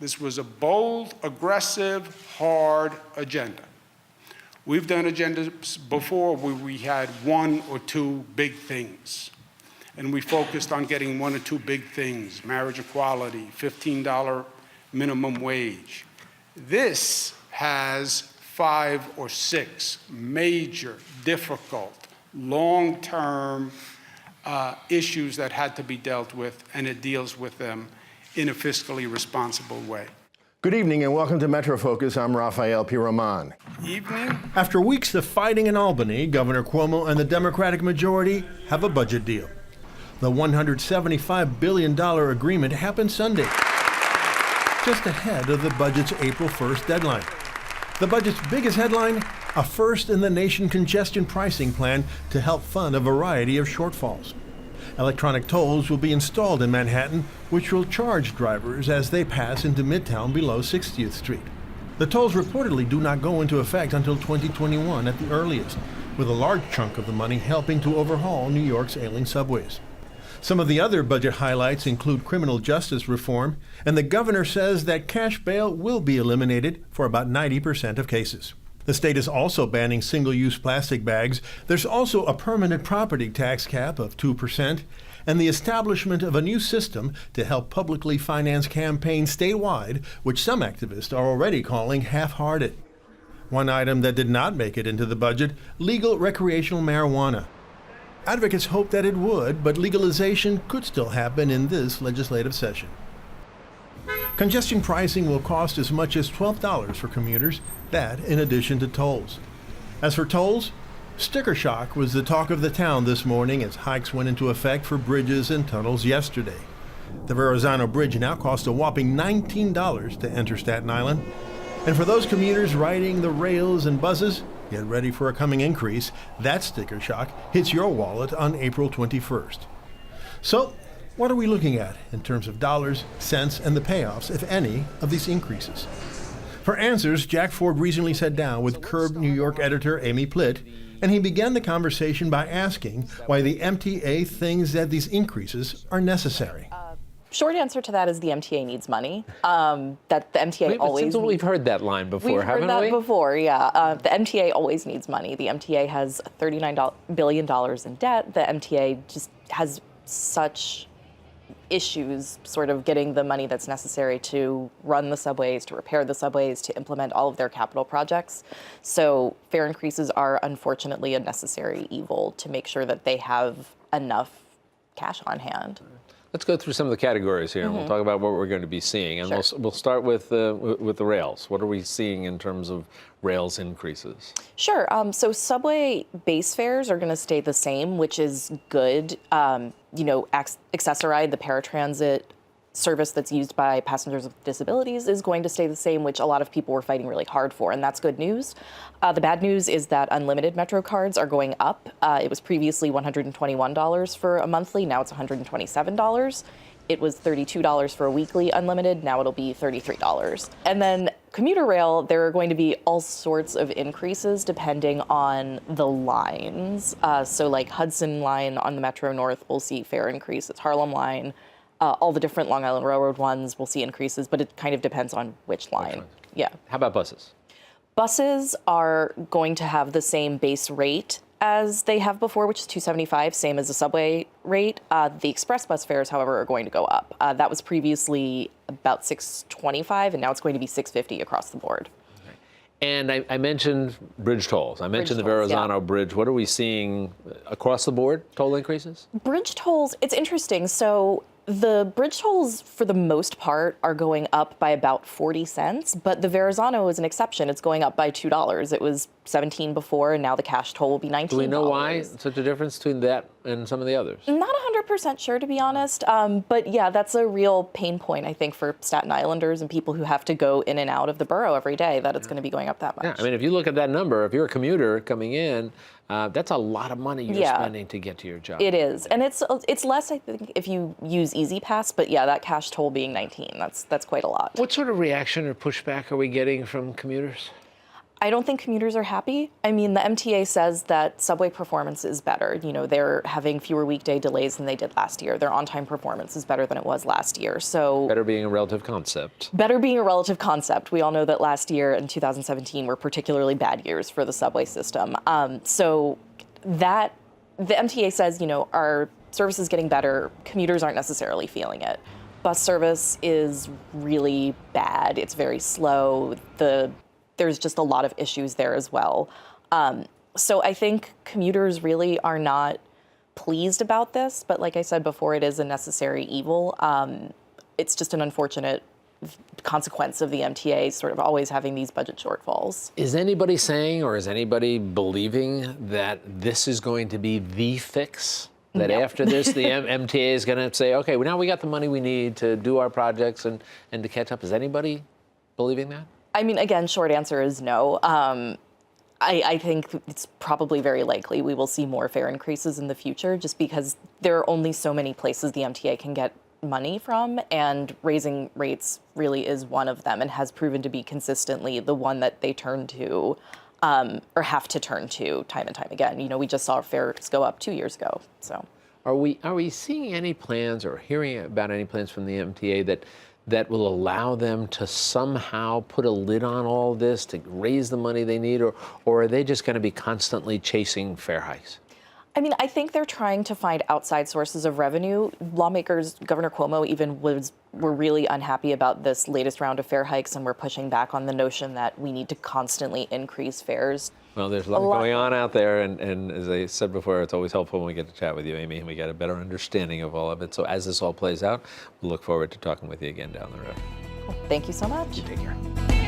This was a bold, aggressive, hard agenda. We've done agendas before where we had one or two big things, and we focused on getting one or two big things: marriage equality, $15 minimum wage. This has 5 or 6 major, difficult, long-term issues that had to be dealt with, and it deals with them in a fiscally responsible way. Good evening and welcome to Metro Focus. I'm Rafael P. Roman. Evening. After weeks of fighting in Albany, Governor Cuomo and the Democratic majority have a budget deal. The $175 billion agreement happened Sunday, just ahead of the budget's April 1st deadline. The budget's biggest headline, a first-in-the-nation congestion pricing plan to help fund a variety of shortfalls. Electronic tolls will be installed in Manhattan, which will charge drivers as they pass into Midtown below 60th Street. The tolls reportedly do not go into effect until 2021 at the earliest, with a large chunk of the money helping to overhaul New York's ailing subways. Some of the other budget highlights include criminal justice reform, and the governor says that cash bail will be eliminated for about 90% of cases. The state is also banning single-use plastic bags. There's also a permanent property tax cap of 2% and the establishment of a new system to help publicly finance campaigns statewide, which some activists are already calling half-hearted. One item that did not make it into the budget, legal recreational marijuana. Advocates hope that it would, but legalization could still happen in this legislative session. Congestion pricing will cost as much as $12 for commuters, that in addition to tolls. As for tolls, sticker shock was the talk of the town this morning as hikes went into effect for bridges and tunnels yesterday. The Verrazano Bridge now costs a whopping $19 to enter Staten Island. And for those commuters riding the rails and buses, get ready for a coming increase. That sticker shock hits your wallet on April 21st. So, what are we looking at in terms of dollars, cents, and the payoffs, if any, of these increases? For answers, Jack Ford recently sat down with Curb New York editor Amy Plitt, and he began the conversation by asking why the MTA thinks that these increases are necessary. Short answer to that is the MTA needs money. That the MTA always. We've heard that line before, haven't we? We've heard that before, yeah. The MTA always needs money. The MTA has $39 billion in debt. The MTA just has such issues sort of getting the money that's necessary to run the subways, to repair the subways, to implement all of their capital projects. So fare increases are unfortunately a necessary evil to make sure that they have enough cash on hand. Let's go through some of the categories here, and we'll talk about what we're going to be seeing. And Sure. we'll start with the rails. What are we seeing in terms of rails increases? Sure. So subway base fares are going to stay the same, which is good. Accessoride, the paratransit service that's used by passengers with disabilities, is going to stay the same, which a lot of people were fighting really hard for, and that's good news. The bad news is that unlimited Metro cards are going up. It was previously $121 for a monthly, now it's $127. It was $32 for a weekly unlimited, now it'll be $33. And then commuter rail, there are going to be all sorts of increases depending on the lines. So like Hudson Line on the Metro North will see fare increases. Harlem Line, all the different Long Island Railroad ones will see increases, but it kind of depends on which line. Yeah. How about buses? Buses are going to have the same base rate as they have before, which is $275, same as the subway rate. The express bus fares, however, are going to go up. That was previously about $625, and now it's going to be $650 across the board. And I mentioned bridge tolls. I mentioned the tolls, Verrazano Bridge. What are we seeing across the board, toll increases? Bridge tolls, it's interesting. So the bridge tolls, for the most part, are going up by about 40 cents, but the Verrazano is an exception. It's going up by $2. It was 17 before, and now the cash toll will be $19. Do we know why such a difference between that and some of the others? Not 100% sure, to be honest. But yeah, that's a real pain point, I think, for Staten Islanders and people who have to go in and out of the borough every day, that it's going to be going up that much. Yeah, I mean, if you look at that number, if you're a commuter coming in, that's a lot of money you're spending to get to your job. It is, and it's less, I think, if you use Easy Pass. But yeah, that cash toll being 19, that's quite a lot. What sort of reaction or pushback are we getting from commuters? I don't think commuters are happy. I mean, the MTA says that subway performance is better. You know, they're having fewer weekday delays than they did last year. Their on-time performance is better than it was last year. So Better being a relative concept. better being a relative concept. We all know that last year and 2017 were particularly bad years for the subway system. So that the MTA says, you know, our service is getting better. Commuters aren't necessarily feeling it. Bus service is really bad. It's very slow. There's just a lot of issues there as well. So I think commuters really are not pleased about this, but like I said before, it is a necessary evil. It's just an unfortunate consequence of the MTA sort of always having these budget shortfalls. Is anybody saying, or is anybody believing that this is going to be the fix? That No. after this, the MTA is going to say, okay, well, now we got the money we need to do our projects and to catch up. Is anybody believing that? I mean, again, short answer is no. I think it's probably very likely we will see more fare increases in the future just because there are only so many places the MTA can get money from, and raising rates really is one of them and has proven to be consistently the one that they turn to or have to turn to time and time again. You know, we just saw fares go up 2 years ago, so. Are we seeing any plans or hearing about any plans from the MTA that will allow them to somehow put a lid on all this, to raise the money they need, or are they just going to be constantly chasing fare hikes? I mean, I think they're trying to find outside sources of revenue. Lawmakers, Governor Cuomo even were really unhappy about this latest round of fare hikes, and we're pushing back on the notion that we need to constantly increase fares. Well, there's a lot going on out there, and as I said before, it's always helpful when we get to chat with you, Amy, and we get a better understanding of all of it. So as this all plays out, we'll look forward to talking with you again down the road. Thank you so much. Take care.